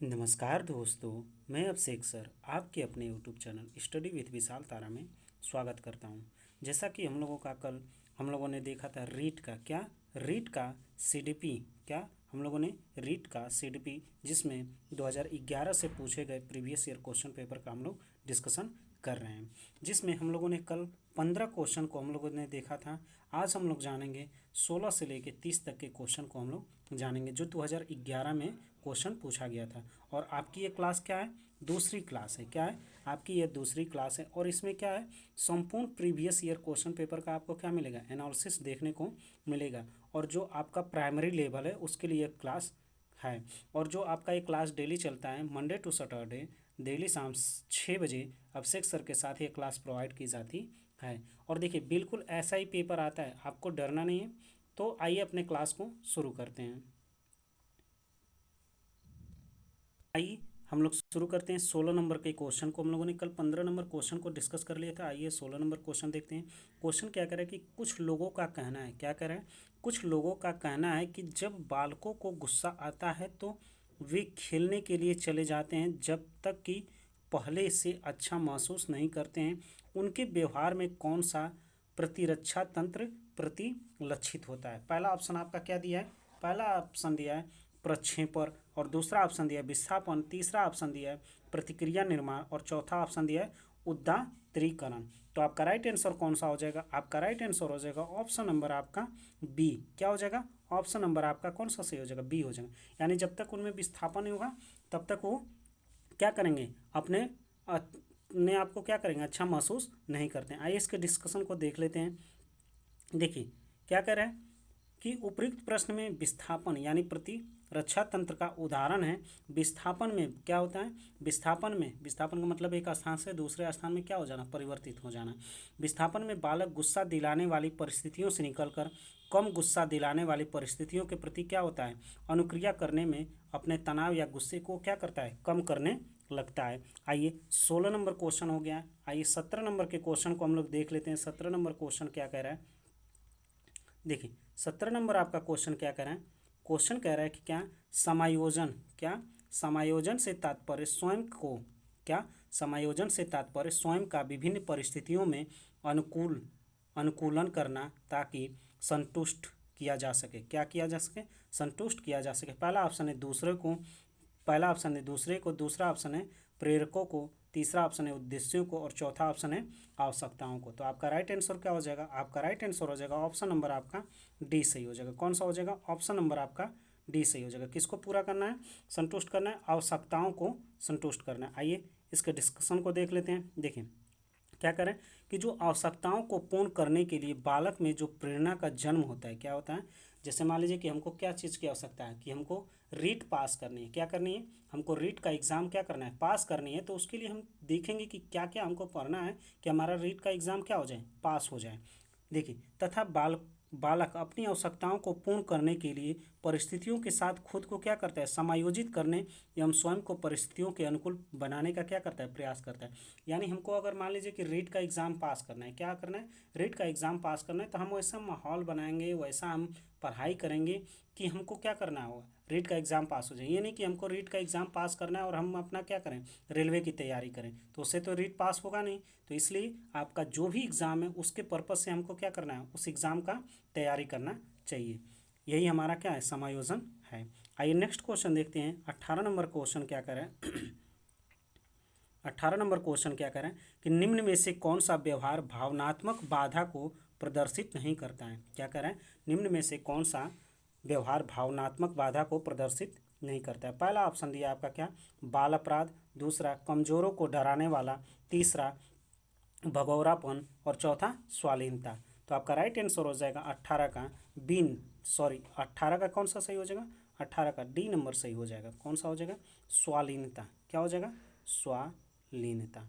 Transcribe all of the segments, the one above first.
नमस्कार दोस्तों, मैं अभिषेक सर आपके अपने यूट्यूब चैनल स्टडी विथ विशाल तारा में स्वागत करता हूं। जैसा कि हम लोगों का कल हम लोगों ने देखा था रीट का सीडीपी हम लोगों ने रीट का सीडीपी जिसमें 2011 से पूछे गए प्रीवियस ईयर क्वेश्चन पेपर का हम लोग डिस्कशन कर रहे हैं, जिसमें हम लोगों ने कल 15 क्वेश्चन को हम लोगों ने देखा था। आज हम लोग जानेंगे 16 से लेकर 30 तक के क्वेश्चन को हम लोग जानेंगे जो 2011 में क्वेश्चन पूछा गया था। और आपकी ये क्लास क्या है? दूसरी क्लास है। क्या है आपकी? ये दूसरी क्लास है और इसमें क्या है, संपूर्ण प्रीवियस ईयर क्वेश्चन पेपर का आपको क्या मिलेगा, एनालिसिस देखने को मिलेगा। और जो आपका प्राइमरी लेवल है उसके लिए क्लास है। और जो आपका ये क्लास डेली चलता है मंडे टू सैटरडे, डेली शाम 6 बजे अभिषेक सर के साथ ये क्लास प्रोवाइड की जाती है। और देखिए बिल्कुल ऐसा ही पेपर आता है, आपको डरना नहीं है। तो आइए अपने क्लास को शुरू करते हैं। आइए हम लोग शुरू करते हैं 16 नंबर के क्वेश्चन को। हम लोगों ने कल 15 नंबर क्वेश्चन को डिस्कस कर लिया था। आइए 16 नंबर क्वेश्चन देखते हैं। क्वेश्चन क्या कह रहा है कि कुछ लोगों का कहना है, क्या कह रहा है, कुछ लोगों का कहना है कि जब बालकों को गुस्सा आता है तो वे खेलने के लिए चले जाते हैं जब तक कि पहले से अच्छा महसूस नहीं करते हैं। उनके व्यवहार में कौन सा प्रतिरक्षा तंत्र प्रतिलक्षित होता है? पहला ऑप्शन आपका क्या दिया है? पहला ऑप्शन दिया है प्रक्षेपण, और दूसरा ऑप्शन दिया है विस्थापन, तीसरा ऑप्शन दिया है प्रतिक्रिया निर्माण, और चौथा ऑप्शन दिया है उदात्तीकरण। तो आपका राइट आंसर कौन सा हो जाएगा? आपका राइट आंसर हो जाएगा ऑप्शन नंबर आपका बी। क्या हो जाएगा? ऑप्शन नंबर आपका कौन सा सही हो जाएगा? बी हो जाएगा। यानी जब तक उनमें विस्थापन नहीं होगा तब तक वो क्या करेंगे, अपने आप को क्या करेंगे, अच्छा महसूस नहीं करते हैं। आइए इसके डिस्कशन को देख लेते हैं। देखिए क्या कह रहा है कि उपयुक्त प्रश्न में विस्थापन यानी प्रतिरक्षा तंत्र का उदाहरण है। विस्थापन में क्या होता है? विस्थापन का मतलब एक स्थान से दूसरे स्थान में क्या हो जाना, परिवर्तित हो जाना। विस्थापन में बालक गुस्सा दिलाने वाली परिस्थितियों से निकलकर कम गुस्सा दिलाने वाली परिस्थितियों के प्रति क्या होता है, अनुक्रिया करने में अपने तनाव या गुस्से को क्या करता है, कम करने लगता है। आइए 16 नंबर क्वेश्चन हो गया। आइए 17 नंबर के क्वेश्चन को हम लोग देख लेते हैं। 17 नंबर क्वेश्चन क्या कह रहा है? देखिए 17 नंबर आपका क्वेश्चन क्या कह रहा है? क्वेश्चन कह रहा है कि क्या समायोजन से तात्पर्य स्वयं को, क्या समायोजन से तात्पर्य स्वयं का विभिन्न परिस्थितियों में अनुकूलन करना ताकि संतुष्ट किया जा सके। क्या किया जा सके? संतुष्ट किया जा सके। पहला ऑप्शन है दूसरे को, दूसरा ऑप्शन है प्रेरकों को, तीसरा ऑप्शन है उद्देश्यों को, और चौथा ऑप्शन है आवश्यकताओं को। तो आपका राइट आंसर क्या हो जाएगा? आपका राइट आंसर हो जाएगा ऑप्शन नंबर आपका डी सही हो जाएगा। कौन सा हो जाएगा? ऑप्शन नंबर आपका डी सही हो जाएगा। किसको पूरा करना है? संतुष्ट करना है, आवश्यकताओं को संतुष्ट करना है। आइए इसके डिस्कशन को देख लेते हैं। देखिए क्या करें कि जो आवश्यकताओं को पूर्ण करने के लिए बालक में जो प्रेरणा का जन्म होता है, क्या होता है, जैसे मान लीजिए कि हमको क्या चीज़ की आवश्यकता है कि हमको रीट पास करनी है। क्या करनी है? हमको रीट का एग्ज़ाम क्या करना है, पास करनी है। तो उसके लिए हम देखेंगे कि क्या क्या हमको पढ़ना है कि हमारा रीट का एग्ज़ाम क्या हो जाए, पास हो जाए। देखिए तथा बालक अपनी आवश्यकताओं को पूर्ण करने के लिए परिस्थितियों के साथ खुद को क्या करता है, समायोजित करने एवं स्वयं को परिस्थितियों के अनुकूल बनाने का क्या करता है, प्रयास करता है। यानी हमको अगर मान लीजिए कि रीट का एग्ज़ाम पास करना है, क्या करना है, रीट का एग्ज़ाम पास करना है, तो हम वैसा माहौल बनाएंगे, वैसा हम पढ़ाई करेंगे कि हमको क्या करना होगा, रीट का एग्ज़ाम पास हो जाए। ये नहीं कि हमको रीट का एग्ज़ाम पास करना है और हम अपना क्या करें, रेलवे की तैयारी करें, तो उससे तो रीट पास होगा नहीं। तो इसलिए आपका जो भी एग्ज़ाम है उसके पर्पज़ से हमको क्या करना है, उस एग्ज़ाम का तैयारी करना चाहिए। यही हमारा क्या है, समायोजन है। आइए नेक्स्ट क्वेश्चन देखते हैं। 18 नंबर क्वेश्चन क्या कह रहा है? 18 नंबर क्वेश्चन क्या कह रहा है कि निम्न में से कौन सा व्यवहार भावनात्मक बाधा को प्रदर्शित नहीं करता है? क्या कह रहा है? निम्न में से कौन सा व्यवहार भावनात्मक बाधा को प्रदर्शित नहीं करता है? पहला ऑप्शन दिया आपका क्या, बाल अपराध, दूसरा कमजोरों को डराने वाला, तीसरा भगौरापन, और चौथा स्वालीनता। तो आपका राइट आंसर हो जाएगा 18 का 18 का कौन सा सही हो जाएगा? 18 का डी नंबर सही हो जाएगा। कौन सा हो जाएगा? स्वालीनता। क्या हो जाएगा? स्वालीनता।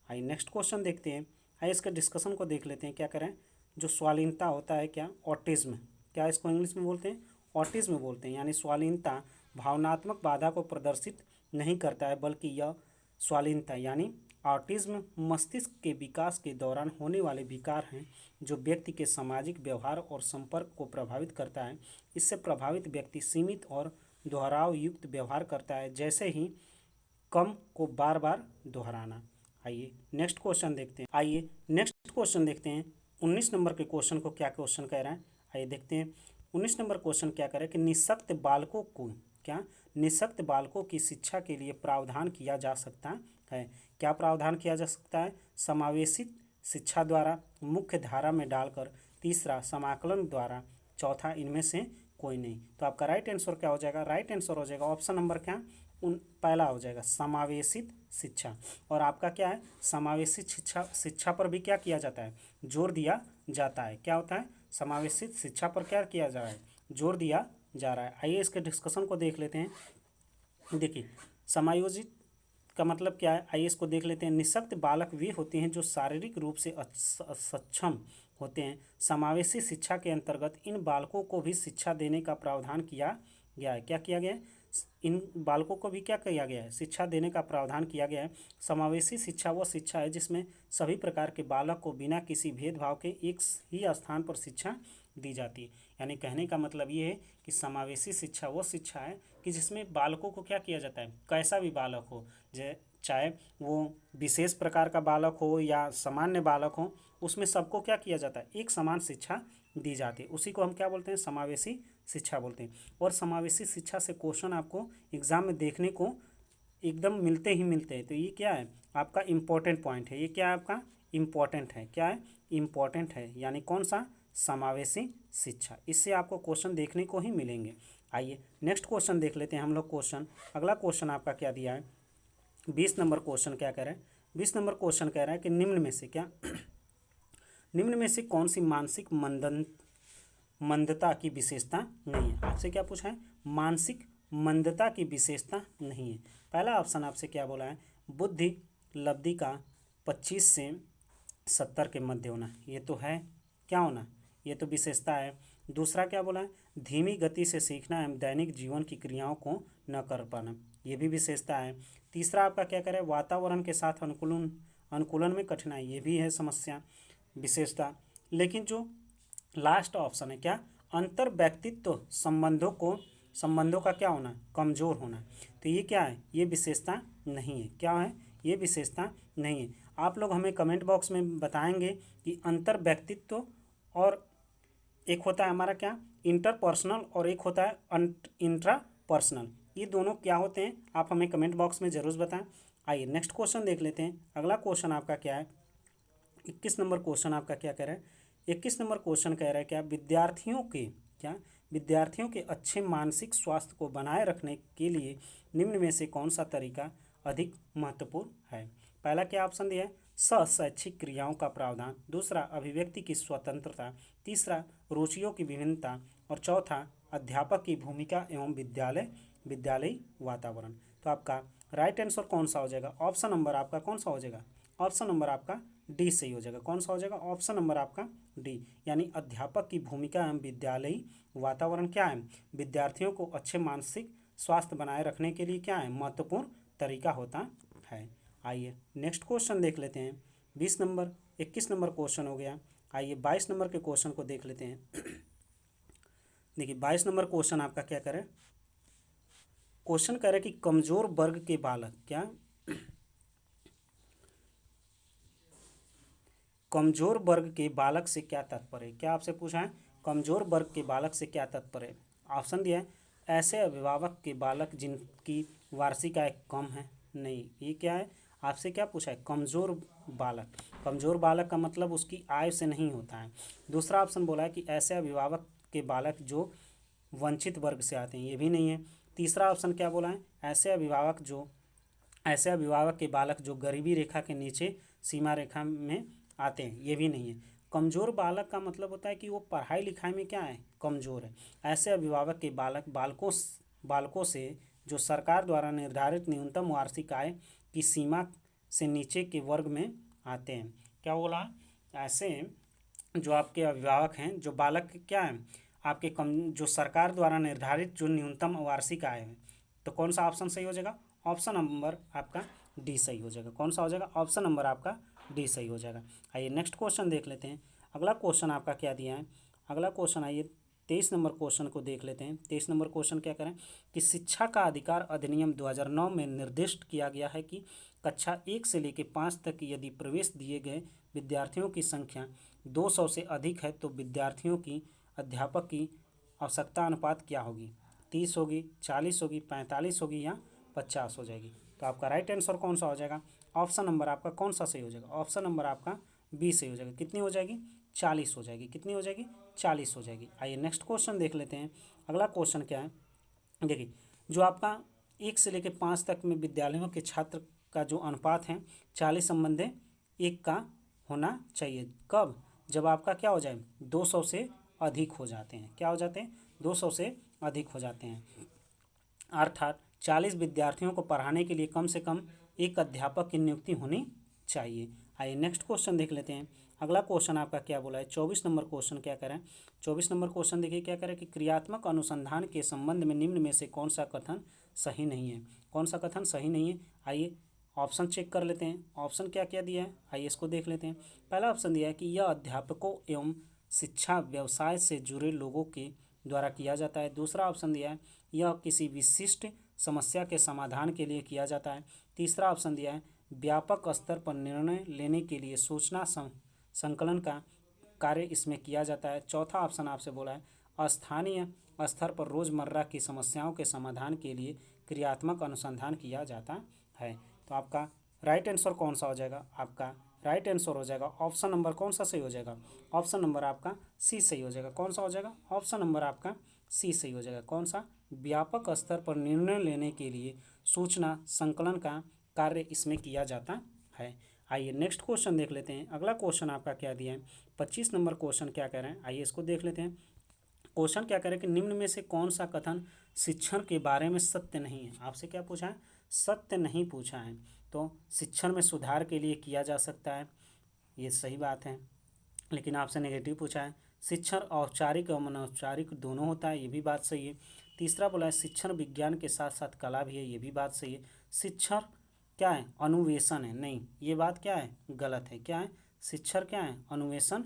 आइए नेक्स्ट क्वेश्चन देखते हैं। आइए इसके डिस्कशन को देख लेते हैं। क्या करें, जो स्वालीनता होता है क्या, ऑटिज्म, क्या इसको इंग्लिश में बोलते हैं, ऑटिज्म बोलते हैं। यानी स्वालीनता भावनात्मक बाधा को प्रदर्शित नहीं करता है, बल्कि यह स्वालीनता यानी ऑटिज्म मस्तिष्क के विकास के दौरान होने वाले विकार हैं जो व्यक्ति के सामाजिक व्यवहार और संपर्क को प्रभावित करता है। इससे प्रभावित व्यक्ति सीमित और दोहराव युक्त व्यवहार करता है, जैसे ही कम को बार बार दोहराना। आइए नेक्स्ट क्वेश्चन देखते हैं। 19 नंबर के क्वेश्चन को क्या क्वेश्चन कह रहा है, आइए देखते हैं। 19 नंबर क्वेश्चन क्या करे कि निःशक्त बालकों को निःशक्त बालकों की शिक्षा के लिए प्रावधान किया जा सकता है। क्या प्रावधान किया जा सकता है? समावेशित शिक्षा द्वारा, मुख्य धारा में डालकर, तीसरा समाकलन द्वारा, चौथा इनमें से कोई नहीं। तो आपका राइट आंसर क्या हो जाएगा? राइट आंसर हो जाएगा ऑप्शन नंबर क्या, पहला हो जाएगा समावेशित शिक्षा। और आपका क्या है? समावेशित शिक्षा पर भी क्या किया जाता है? जोर दिया जाता है। क्या होता है? समावेशित शिक्षा पर क्या किया जा रहा है? जोर दिया जा रहा है। आइए इसके डिस्कशन को देख लेते हैं। देखिए समायोजित का मतलब क्या है, आइए इसको देख लेते हैं। निःशक्त बालक वे होते हैं जो शारीरिक रूप से सक्षम होते हैं। समावेशी शिक्षा के अंतर्गत इन बालकों को भी शिक्षा देने का प्रावधान किया गया है। क्या किया गया है? इन बालकों को भी क्या किया गया है? शिक्षा देने का प्रावधान किया गया है। समावेशी शिक्षा वह शिक्षा है जिसमें सभी प्रकार के बालक को बिना किसी भेदभाव के एक ही स्थान पर शिक्षा दी जाती है। यानी कहने का मतलब ये है कि समावेशी शिक्षा वो शिक्षा है कि जिसमें बालकों को क्या किया जाता है, कैसा भी बालक हो, चाहे वो विशेष प्रकार का बालक हो या सामान्य बालक हो, उसमें सबको क्या किया जाता है? एक समान शिक्षा दी जाती है। उसी को हम क्या बोलते हैं? समावेशी शिक्षा बोलते हैं। और समावेशी शिक्षा से क्वेश्चन आपको एग्जाम में देखने को एकदम मिलते हैं। तो ये क्या है? आपका इम्पोर्टेंट पॉइंट है। ये क्या है? आपका इम्पोर्टेंट है। क्या है? इम्पोर्टेंट है। यानी कौन सा? समावेशी शिक्षा। इससे आपको क्वेश्चन देखने को ही मिलेंगे। आइए नेक्स्ट क्वेश्चन देख लेते हैं हम लोग। अगला क्वेश्चन आपका क्या दिया है? 20 नंबर क्वेश्चन क्या कह रहा है? 20 नंबर क्वेश्चन कह रहा है कि निम्न में से कौन सी मानसिक मंदता की विशेषता नहीं है? आपसे क्या पूछा है? मानसिक मंदता की विशेषता नहीं है। पहला ऑप्शन आपसे क्या बोला है? बुद्धि लब्धि का 25 से 70 के मध्य होना। ये तो है क्या होना? ये तो विशेषता है। दूसरा क्या बोला है? धीमी गति से सीखना एवं दैनिक जीवन की क्रियाओं को न कर पाना। ये भी विशेषता है। तीसरा आपका क्या करे? वातावरण के साथ अनुकूलन में कठिनाई। ये भी है समस्या, विशेषता। लेकिन जो लास्ट ऑप्शन है क्या? अंतर व्यक्तित्व संबंधों का क्या होना? कमजोर होना। तो ये क्या है? ये विशेषता नहीं है। क्या है? ये विशेषता नहीं है। आप लोग हमें कमेंट बॉक्स में बताएंगे कि अंतर व्यक्तित्व और एक होता है हमारा क्या? इंटरपर्सनल, और एक होता है इंट्रापर्सनल। ये दोनों क्या होते हैं? आप हमें कमेंट बॉक्स में ज़रूर बताएं। आइए नेक्स्ट क्वेश्चन देख लेते हैं। अगला क्वेश्चन आपका क्या है? 21 नंबर क्वेश्चन आपका क्या कह रहा है? 21 नंबर क्वेश्चन कह रहा है क्या? विद्यार्थियों के अच्छे मानसिक स्वास्थ्य को बनाए रखने के लिए निम्न में से कौन सा तरीका अधिक महत्वपूर्ण है? पहला क्या ऑप्शन दिया है? शैक्षिक क्रियाओं का प्रावधान। दूसरा अभिव्यक्ति की स्वतंत्रता। तीसरा रुचियों की विभिन्नता। और चौथा अध्यापक की भूमिका एवं विद्यालयी वातावरण। तो आपका राइट आंसर कौन सा हो जाएगा? ऑप्शन नंबर आपका कौन सा हो जाएगा? ऑप्शन नंबर आपका डी सही हो जाएगा। कौन सा हो जाएगा? ऑप्शन नंबर आपका डी। यानी अध्यापक की भूमिका एवं विद्यालयी वातावरण क्या है? विद्यार्थियों को अच्छे मानसिक स्वास्थ्य बनाए रखने के लिए क्या है? महत्वपूर्ण तरीका होता है। आइए नेक्स्ट क्वेश्चन देख लेते हैं। 21 नंबर क्वेश्चन हो गया। आइए 22 नंबर के क्वेश्चन को देख लेते हैं। देखिए 22 नंबर क्वेश्चन आपका क्या करे? क्वेश्चन कह रहे कि कमजोर वर्ग के बालक कमजोर वर्ग के बालक से क्या तात्पर्य है? क्या आपसे पूछा है? कमजोर वर्ग के बालक से क्या तात्पर्य है? ऑप्शन दिया है ऐसे अभिभावक के बालक जिनकी वार्षिक आय कम है। नहीं, ये क्या है? आपसे क्या पूछा है? कमजोर बालक। कमजोर बालक का मतलब उसकी आय से नहीं होता है। दूसरा ऑप्शन बोला है कि ऐसे अभिभावक के बालक जो वंचित वर्ग से आते हैं। ये भी नहीं है। तीसरा ऑप्शन क्या बोला है? ऐसे अभिभावक के बालक जो गरीबी रेखा के नीचे सीमा रेखा में आते हैं। ये भी नहीं है। कमज़ोर बालक का मतलब होता है कि वो पढ़ाई लिखाई में क्या है? कमज़ोर है। ऐसे अभिभावक के बालकों से जो सरकार द्वारा निर्धारित न्यूनतम वार्षिक आय की सीमा से नीचे के वर्ग में आते हैं। क्या बोला? ऐसे जो आपके अभिभावक हैं, जो बालक क्या है आपके जो सरकार द्वारा निर्धारित जो न्यूनतम वार्षिक आय है। तो कौन सा ऑप्शन सही हो जाएगा? ऑप्शन नंबर आपका डी सही हो जाएगा। कौन सा हो जाएगा? ऑप्शन नंबर आपका डी सही हो जाएगा। आइए नेक्स्ट क्वेश्चन देख लेते हैं। अगला क्वेश्चन आपका क्या दिया है? अगला क्वेश्चन आइए 23 नंबर क्वेश्चन को देख लेते हैं। 23 नंबर क्वेश्चन क्या करें कि शिक्षा का अधिकार अधिनियम 2009 में निर्दिष्ट किया गया है कि कक्षा 1 से लेकर 5 तक यदि प्रवेश दिए गए विद्यार्थियों की संख्या 200 से अधिक है तो विद्यार्थियों की अध्यापक की आवश्यकता अनुपात क्या होगी? 30 होगी, 40 होगी, 45 होगी या 50 हो जाएगी? तो आपका राइट आंसर कौन सा हो जाएगा? ऑप्शन नंबर आपका कौन सा सही हो जाएगा? ऑप्शन नंबर आपका बी सही हो जाएगा। कितनी हो जाएगी? 40 हो जाएगी। कितनी हो जाएगी? 40 हो जाएगी। आइए नेक्स्ट क्वेश्चन देख लेते हैं। अगला क्वेश्चन क्या है, देखिए जो आपका 1 से लेकर 5 तक में विद्यालयों के छात्र का जो अनुपात है 40 संबंधे 1 का होना चाहिए। कब? जब आपका क्या हो जाए 200 से अधिक हो जाते हैं। क्या हो जाते हैं? 200 से अधिक हो जाते हैं। अर्थात 40 विद्यार्थियों को पढ़ाने के लिए कम से कम एक अध्यापक की नियुक्ति होनी चाहिए। आइए नेक्स्ट क्वेश्चन देख लेते हैं। अगला क्वेश्चन आपका क्या बोला है? 24 नंबर क्वेश्चन क्या करें? 24 नंबर क्वेश्चन देखिए क्या करें कि क्रियात्मक अनुसंधान के संबंध में निम्न में से कौन सा कथन सही नहीं है? कौन सा कथन सही नहीं है? आइए ऑप्शन चेक कर लेते हैं। ऑप्शन क्या क्या दिया है, आइए इसको देख लेते हैं। पहला ऑप्शन दिया है कि यह अध्यापकों एवं शिक्षा व्यवसाय से जुड़े लोगों के द्वारा किया जाता है। दूसरा ऑप्शन दिया है यह किसी विशिष्ट समस्या के समाधान के लिए किया जाता है। तीसरा ऑप्शन दिया है व्यापक स्तर पर निर्णय लेने के लिए सूचना संकलन का कार्य इसमें किया जाता है। चौथा ऑप्शन आपसे बोला है स्थानीय स्तर पर रोज़मर्रा की समस्याओं के समाधान के लिए क्रियात्मक अनुसंधान किया जाता है। तो आपका राइट आंसर कौन सा हो जाएगा? आपका राइट आंसर हो जाएगा ऑप्शन नंबर कौन सा सही हो जाएगा? ऑप्शन नंबर आपका सी सही हो जाएगा। कौन सा हो जाएगा? ऑप्शन नंबर आपका सी सही हो जाएगा। कौन सा? व्यापक स्तर पर निर्णय लेने के लिए सूचना संकलन का कार्य इसमें किया जाता है। आइए नेक्स्ट क्वेश्चन देख लेते हैं। अगला क्वेश्चन आपका क्या दिया है? 25 नंबर क्वेश्चन क्या कह रहे हैं, आइए इसको देख लेते हैं। क्वेश्चन क्या कह रहे हैं कि निम्न में से कौन सा कथन शिक्षण के बारे में सत्य नहीं है? आपसे क्या पूछा है? सत्य नहीं पूछा है। तो शिक्षण में सुधार के लिए किया जा सकता है, ये सही बात है, लेकिन आपसे नेगेटिव पूछा है। शिक्षण औपचारिक और अनौपचारिक दोनों होता है, ये भी बात सही है। तीसरा बोला है शिक्षण विज्ञान के साथ साथ कला भी है, ये भी बात सही है। शिक्षण क्या है? अनुवेशन है, नहीं, ये बात क्या है? गलत है। क्या है? शिक्षण क्या है? अनुवेशन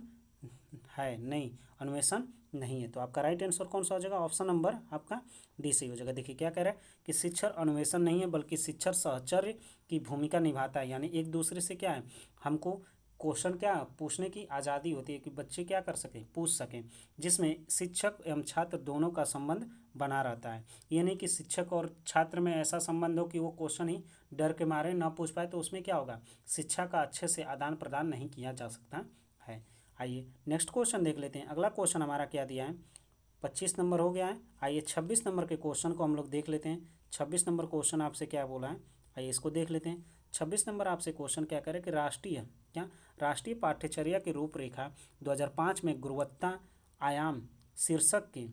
है, नहीं, अन्वेषण नहीं है। तो आपका राइट आंसर कौन सा हो जाएगा? ऑप्शन नंबर आपका डी सही हो जाएगा। देखिए क्या कह रहा है कि शिक्षण अन्वेषण नहीं है बल्कि शिक्षण सहचर्य की भूमिका निभाता है। यानी एक दूसरे से क्या है, हमको क्वेश्चन क्या पूछने की आज़ादी होती है कि बच्चे क्या कर सकें, पूछ सकें, जिसमें शिक्षक एवं छात्र दोनों का संबंध बना रहता है। ये नहीं कि शिक्षक और छात्र में ऐसा संबंध हो कि वो क्वेश्चन ही डर के मारे ना पूछ पाए, तो उसमें क्या होगा, शिक्षा का अच्छे से आदान प्रदान नहीं किया जा सकता है। आइए नेक्स्ट क्वेश्चन देख लेते हैं। अगला क्वेश्चन हमारा क्या दिया है? 25 नंबर हो गया है। आइए 26 नंबर के क्वेश्चन को हम लोग देख लेते हैं। 26 नंबर क्वेश्चन आपसे क्या बोला है, आइए इसको देख लेते हैं। 26 नंबर आपसे क्वेश्चन क्या करे कि राष्ट्रीय पाठ्यचर्या की रूपरेखा 2005 में गुणवत्ता आयाम शीर्षक के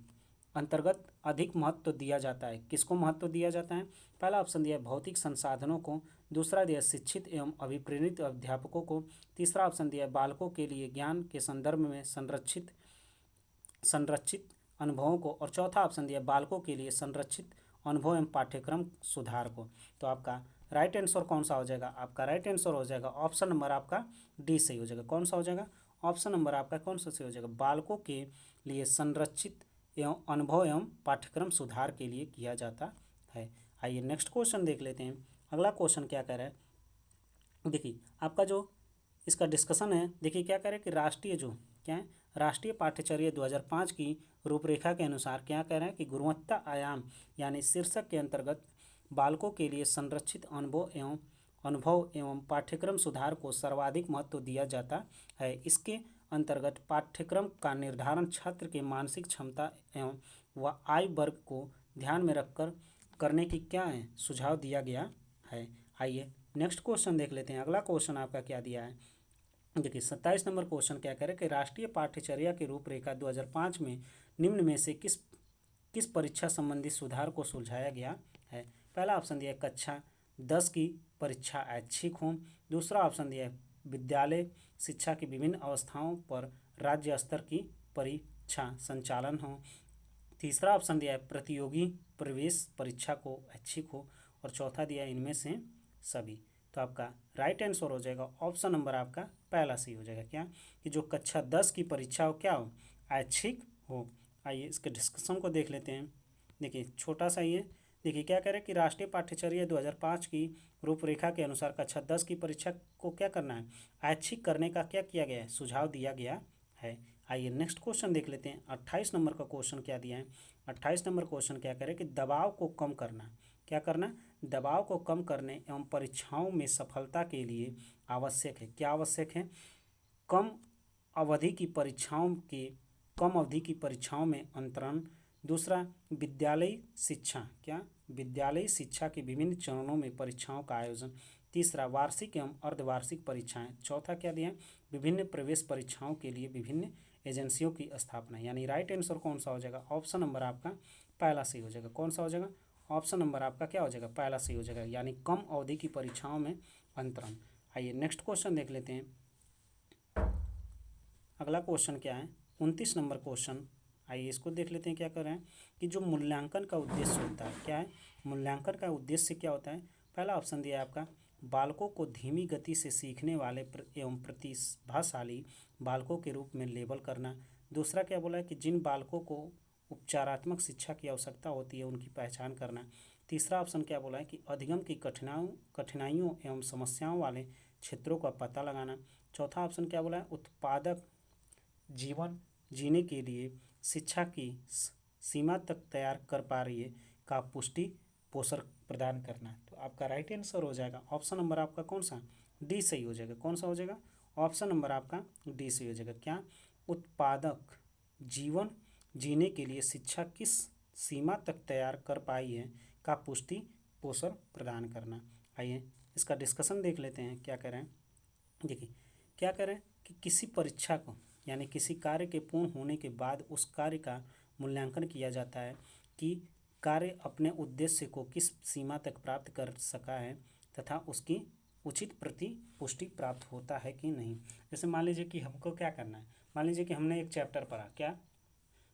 अंतर्गत अधिक महत्व दिया जाता है। किसको महत्व दिया जाता है? पहला ऑप्शन दिया है भौतिक संसाधनों को, दूसरा दिया शिक्षित एवं अभिप्रेरित अध्यापकों को, तीसरा ऑप्शन दिया है बालकों के लिए ज्ञान के संदर्भ में संरक्षित अनुभवों को, और चौथा ऑप्शन दिया बालकों के लिए संरक्षित अनुभव एवं पाठ्यक्रम सुधार को। तो आपका राइट आंसर कौन सा हो जाएगा? आपका राइट आंसर हो जाएगा ऑप्शन नंबर आपका डी सही हो जाएगा। कौन सा हो जाएगा? ऑप्शन नंबर आपका कौन सा सही हो जाएगा? बालकों के लिए संरक्षित एवं अनुभव एवं पाठ्यक्रम सुधार के लिए किया जाता है। आइए नेक्स्ट क्वेश्चन देख लेते हैं। अगला क्वेश्चन क्या कह रहा है, देखिए आपका जो इसका डिस्कशन है, देखिए क्या कह रहे हैं कि राष्ट्रीय पाठ्यचर्या 2005 की रूपरेखा के अनुसार क्या कह रहे हैं कि गुणवत्ता आयाम यानी शीर्षक के अंतर्गत बालकों के लिए संरक्षित अनुभव एवं पाठ्यक्रम सुधार को सर्वाधिक महत्व दिया जाता है। इसके अंतर्गत पाठ्यक्रम का निर्धारण छात्र के मानसिक क्षमता एवं आयु वर्ग को ध्यान में रखकर करने की क्या है, सुझाव दिया गया है। आइए नेक्स्ट क्वेश्चन देख लेते हैं। अगला क्वेश्चन आपका क्या दिया है, देखिए 27 नंबर क्वेश्चन क्या कह रहे हैं कि राष्ट्रीय पाठ्यचर्या की रूपरेखा 2005 में निम्न में से किस परीक्षा संबंधी सुधार को सुलझाया गया है? पहला ऑप्शन दिया है कक्षा 10 की परीक्षा ऐच्छिक हो, दूसरा ऑप्शन दिया है विद्यालय शिक्षा की विभिन्न अवस्थाओं पर राज्य स्तर की परीक्षा संचालन हो, तीसरा ऑप्शन दिया है प्रतियोगी प्रवेश परीक्षा को ऐच्छिक हो, और चौथा दिया है इनमें से सभी। तो आपका राइट आंसर हो जाएगा ऑप्शन नंबर आपका पहला सही हो जाएगा। क्या कि जो कक्षा 10 की परीक्षा हो क्या हो, ऐच्छिक हो, आइए इसके डिस्कशन को देख लेते हैं। देखिए छोटा सा ये देखिए क्या कह रहे हैं कि राष्ट्रीय पाठ्यचर्या 2005 की रूपरेखा के अनुसार कक्षा 10 की परीक्षा को क्या करना है, ऐच्छिक करने का क्या किया गया है, सुझाव दिया गया है। आइए नेक्स्ट क्वेश्चन देख लेते हैं। 28 नंबर का क्वेश्चन क्या दिया है। 28 नंबर क्वेश्चन क्या कह रहे हैं कि दबाव को कम करना, क्या करना, दबाव को कम करने एवं परीक्षाओं में सफलता के लिए आवश्यक है, क्या आवश्यक है, कम अवधि की परीक्षाओं के कम अवधि की परीक्षाओं में अंतरण। दूसरा, विद्यालयी शिक्षा, क्या, विद्यालयी शिक्षा के विभिन्न चरणों में परीक्षाओं का आयोजन। तीसरा, वार्षिक एवं अर्धवार्षिक परीक्षाएं। चौथा क्या दिया है, विभिन्न प्रवेश परीक्षाओं के लिए विभिन्न एजेंसियों की स्थापना। यानी राइट आंसर कौन सा हो जाएगा, ऑप्शन नंबर आपका पहला सही हो जाएगा। कौन सा हो जाएगा, ऑप्शन नंबर आपका क्या हो जाएगा, पहला सही हो जाएगा, यानी कम अवधि की परीक्षाओं में अंतरण। आइए नेक्स्ट क्वेश्चन देख लेते हैं। अगला क्वेश्चन क्या है, 29 नंबर क्वेश्चन। आइए इसको देख लेते हैं। क्या कर रहे हैं कि जो मूल्यांकन का उद्देश्य होता है, क्या है, मूल्यांकन का उद्देश्य क्या होता है। पहला ऑप्शन दिया है आपका, बालकों को धीमी गति से सीखने वाले एवं प्रतिभाशाली बालकों के रूप में लेबल करना। दूसरा क्या बोला है कि जिन बालकों को उपचारात्मक शिक्षा की आवश्यकता होती है उनकी पहचान करना। तीसरा ऑप्शन क्या बोला है कि अधिगम की कठिनाइयों एवं समस्याओं वाले क्षेत्रों का पता लगाना। चौथा ऑप्शन क्या बोला है, उत्पादक जीवन जीने के लिए शिक्षा की सीमा तक तैयार कर पा रही है का पुष्टि पोषण प्रदान करना। तो आपका राइट आंसर हो जाएगा ऑप्शन नंबर आपका कौन सा, डी सही हो जाएगा। कौन सा हो जाएगा, ऑप्शन नंबर आपका डी सही हो जाएगा। क्या, उत्पादक जीवन जीने के लिए शिक्षा किस सीमा तक तैयार कर पाई है का पुष्टि पोषण प्रदान करना। आइए इसका डिस्कशन देख लेते हैं। क्या कह रहे हैं, देखिए क्या कह रहे हैं कि किसी परीक्षा को यानी किसी कार्य के पूर्ण होने के बाद उस कार्य का मूल्यांकन किया जाता है कि कार्य अपने उद्देश्य को किस सीमा तक प्राप्त कर सका है तथा उसकी उचित प्रतिपुष्टि प्राप्त होता है कि नहीं। जैसे मान लीजिए कि हमको क्या करना है, मान लीजिए कि हमने एक चैप्टर पढ़ा, क्या,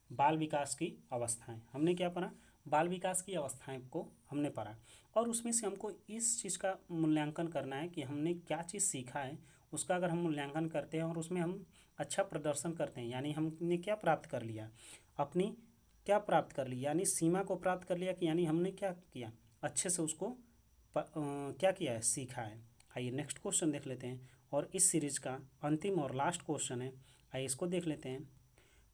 बाल विकास की अवस्थाएं। हमने क्या पढ़ा, बाल विकास की अवस्थाएं को हमने पढ़ा और उसमें से हमको इस चीज़ का मूल्यांकन करना है कि हमने क्या चीज़ सीखा है। उसका अगर हम मूल्यांकन करते हैं और उसमें हम अच्छा प्रदर्शन करते हैं, यानी हमने क्या प्राप्त कर लिया, अपनी क्या प्राप्त कर लिया, यानी सीमा को प्राप्त कर लिया कि यानी हमने क्या किया, अच्छे से उसको क्या किया है, सीखा है। आइए नेक्स्ट क्वेश्चन देख लेते हैं और इस सीरीज का अंतिम और लास्ट क्वेश्चन है। आइए इसको देख लेते हैं।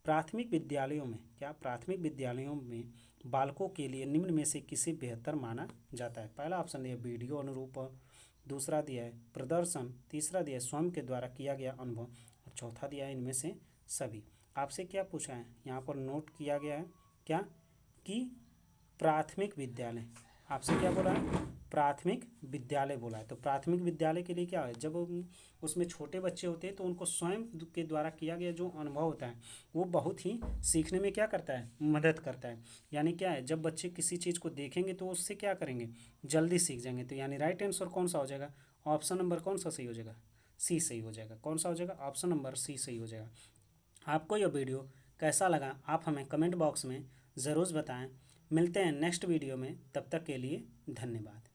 प्राथमिक विद्यालयों में, क्या, प्राथमिक विद्यालयों में बालकों के लिए निम्न में से किसे बेहतर माना जाता है। पहला ऑप्शन दिया वीडियो अनुरूप, दूसरा दिया है प्रदर्शन, तीसरा दिया है स्वयं के द्वारा किया गया अनुभव और चौथा दिया है इनमें से सभी। आपसे क्या पूछा है, यहाँ पर नोट किया गया है क्या कि प्राथमिक विद्यालय, आपसे क्या बोला है, प्राथमिक विद्यालय बोला है। तो प्राथमिक विद्यालय के लिए क्या है, जब उसमें छोटे बच्चे होते हैं तो उनको स्वयं के द्वारा किया गया जो अनुभव होता है वो बहुत ही सीखने में क्या करता है, मदद करता है। यानी क्या है, जब बच्चे किसी चीज़ को देखेंगे तो उससे क्या करेंगे, जल्दी सीख जाएंगे। तो यानी राइट आंसर कौन सा हो जाएगा, ऑप्शन नंबर कौन सा सही हो जाएगा, सी सही हो जाएगा। कौन सा हो जाएगा, ऑप्शन नंबर सी सही हो जाएगा। आपको यह वीडियो कैसा लगा आप हमें कमेंट बॉक्स में ज़रूर बताएं। मिलते हैं नेक्स्ट वीडियो में, तब तक के लिए धन्यवाद।